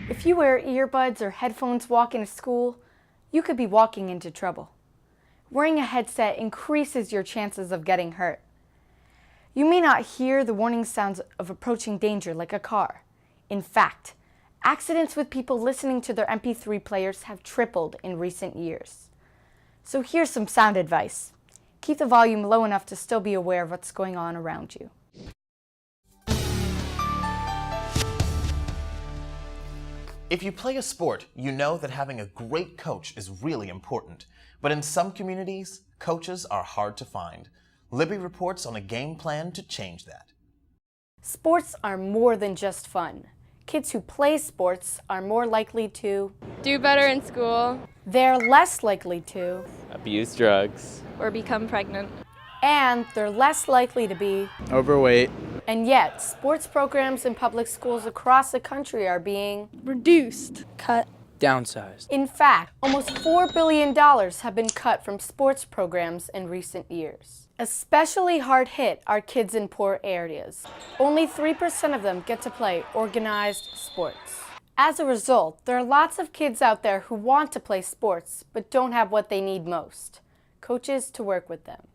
If you wear earbuds or headphones walking to school, you could be walking into trouble. Wearing a headset increases your chances of getting hurt. You may not hear the warning sounds of approaching danger like a car. In fact, accidents with people listening to their MP3 players have tripled in recent years. So here's some sound advice. Keep the volume low enough to still be aware of what's going on around you. If you play a sport, you know that having a great coach is really important. But in some communities, coaches are hard to find. Libby reports on a game plan to change that. Sports are more than just fun. Kids who play sports are more likely to do better in school. They're less likely to abuse drugs or become pregnant. And they're less likely to be overweight. And yet, sports programs in public schools across the country are being reduced, cut, downsized. In fact, almost $4 billion have been cut from sports programs in recent years. Especially hard hit are kids in poor areas. Only 3% of them get to play organized sports. As a result, there are lots of kids out there who want to play sports but don't have what they need most: coaches to work with them.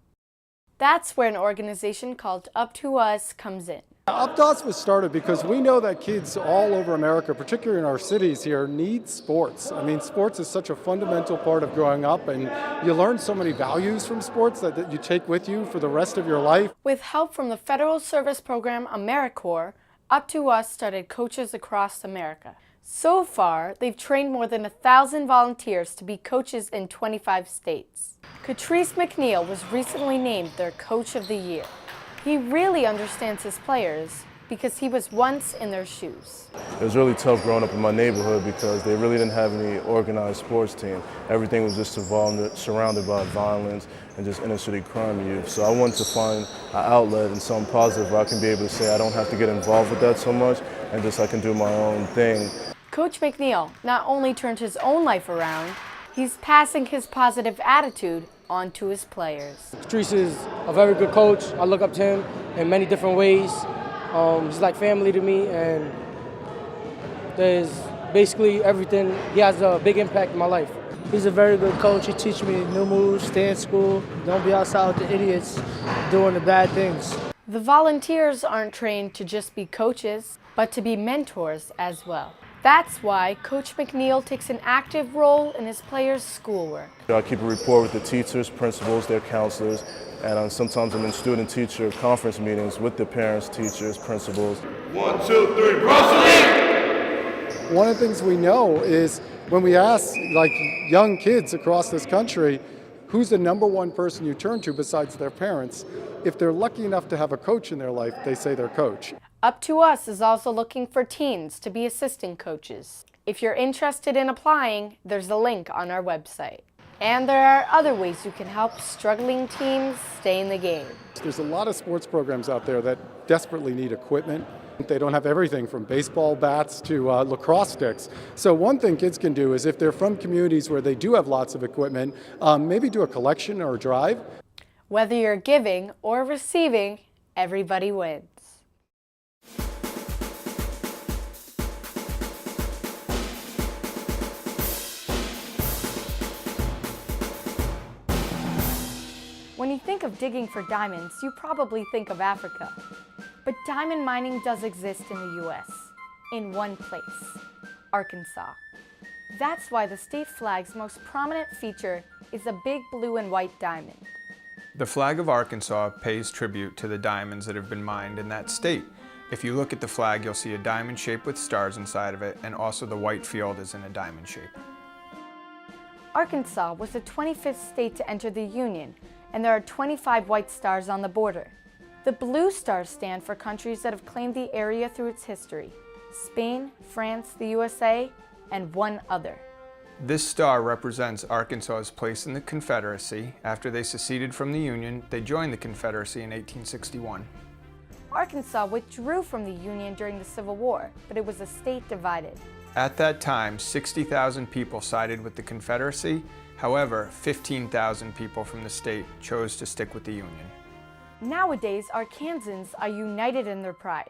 That's where an organization called Up to Us comes in. Up to Us was started because we know that kids all over America, particularly in our cities here, need sports. I mean, sports is such a fundamental part of growing up, and you learn so many values from sports that you take with you for the rest of your life. With help from the federal service program AmeriCorps, Up to Us started coaches across America. So far, they've trained more than 1,000 volunteers to be coaches in 25 states. Catrice McNeil was recently named their Coach of the Year. He really understands his players because he was once in their shoes. It was really tough growing up in my neighborhood because they really didn't have any organized sports team. Everything was just surrounded by violence and just inner city crime youth. So I wanted to find an outlet and something positive where I can be able to say I don't have to get involved with that so much and just I can do my own thing. Coach McNeil not only turned his own life around, he's passing his positive attitude on to his players. Catrice is a very good coach. I look up to him in many different ways. He's like family to me, and there's basically everything. He has a big impact in my life. He's a very good coach. He teaches me new moves, stay in school, don't be outside with the idiots doing the bad things. The volunteers aren't trained to just be coaches, but to be mentors as well. That's why Coach McNeil takes an active role in his players' schoolwork. I keep a rapport with the teachers, principals, their counselors, and sometimes I'm in student-teacher conference meetings with the parents, teachers, principals. 1, 2, 3, proceed! One of the things we know is when we ask young kids across this country, who's the number one person you turn to besides their parents? If they're lucky enough to have a coach in their life, they say their coach. Up to Us is also looking for teens to be assistant coaches. If you're interested in applying, there's a link on our website. And there are other ways you can help struggling teams stay in the game. There's a lot of sports programs out there that desperately need equipment. They don't have everything from baseball bats to lacrosse sticks. So one thing kids can do is if they're from communities where they do have lots of equipment, maybe do a collection or a drive. Whether you're giving or receiving, everybody wins. When you think of digging for diamonds, you probably think of Africa. But diamond mining does exist in the U.S., in one place, Arkansas. That's why the state flag's most prominent feature is a big blue and white diamond. The flag of Arkansas pays tribute to the diamonds that have been mined in that state. If you look at the flag, you'll see a diamond shape with stars inside of it, and also the white field is in a diamond shape. Arkansas was the 25th state to enter the Union, and there are 25 white stars on the border. The blue stars stand for countries that have claimed the area through its history: Spain, France, the USA, and one other. This star represents Arkansas's place in the Confederacy. After they seceded from the Union, they joined the Confederacy in 1861. Arkansas withdrew from the Union during the Civil War, but it was a state divided. At that time, 60,000 people sided with the Confederacy. However, 15,000 people from the state chose to stick with the Union. Nowadays, Arkansans are united in their pride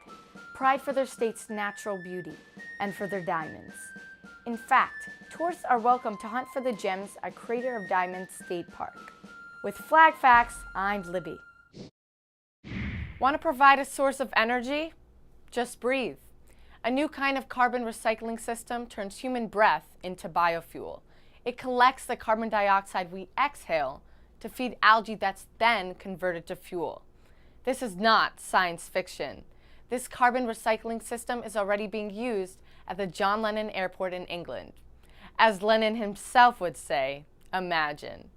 for their state's natural beauty and for their diamonds. In fact, tourists are welcome to hunt for the gems at Crater of Diamonds State Park. With Flag Facts, I'm Libby. Want to provide a source of energy? Just breathe. A new kind of carbon recycling system turns human breath into biofuel. It collects the carbon dioxide we exhale to feed algae that's then converted to fuel. This is not science fiction. This carbon recycling system is already being used at the John Lennon Airport in England. As Lennon himself would say, imagine.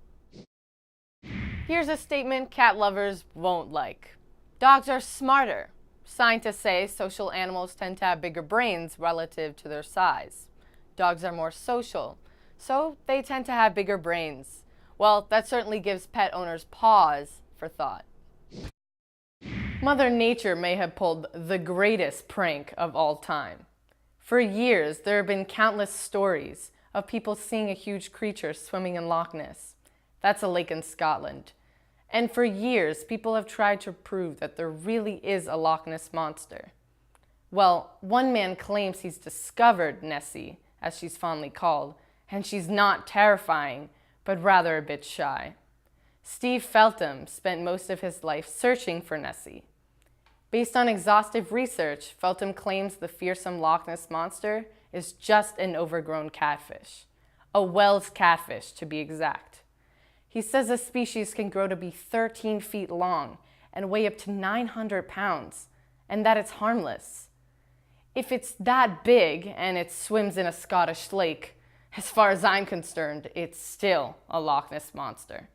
Here's a statement cat lovers won't like. Dogs are smarter. Scientists say social animals tend to have bigger brains relative to their size. Dogs are more social, so they tend to have bigger brains. Well, that certainly gives pet owners pause for thought. Mother Nature may have pulled the greatest prank of all time. For years, there have been countless stories of people seeing a huge creature swimming in Loch Ness. That's a lake in Scotland. And for years, people have tried to prove that there really is a Loch Ness monster. Well, one man claims he's discovered Nessie, as she's fondly called, and she's not terrifying, but rather a bit shy. Steve Feltham spent most of his life searching for Nessie. Based on exhaustive research, Feltham claims the fearsome Loch Ness monster is just an overgrown catfish. A Wells catfish, to be exact. He says the species can grow to be 13 feet long and weigh up to 900 pounds, and that it's harmless. If it's that big and it swims in a Scottish lake, as far as I'm concerned, it's still a Loch Ness monster.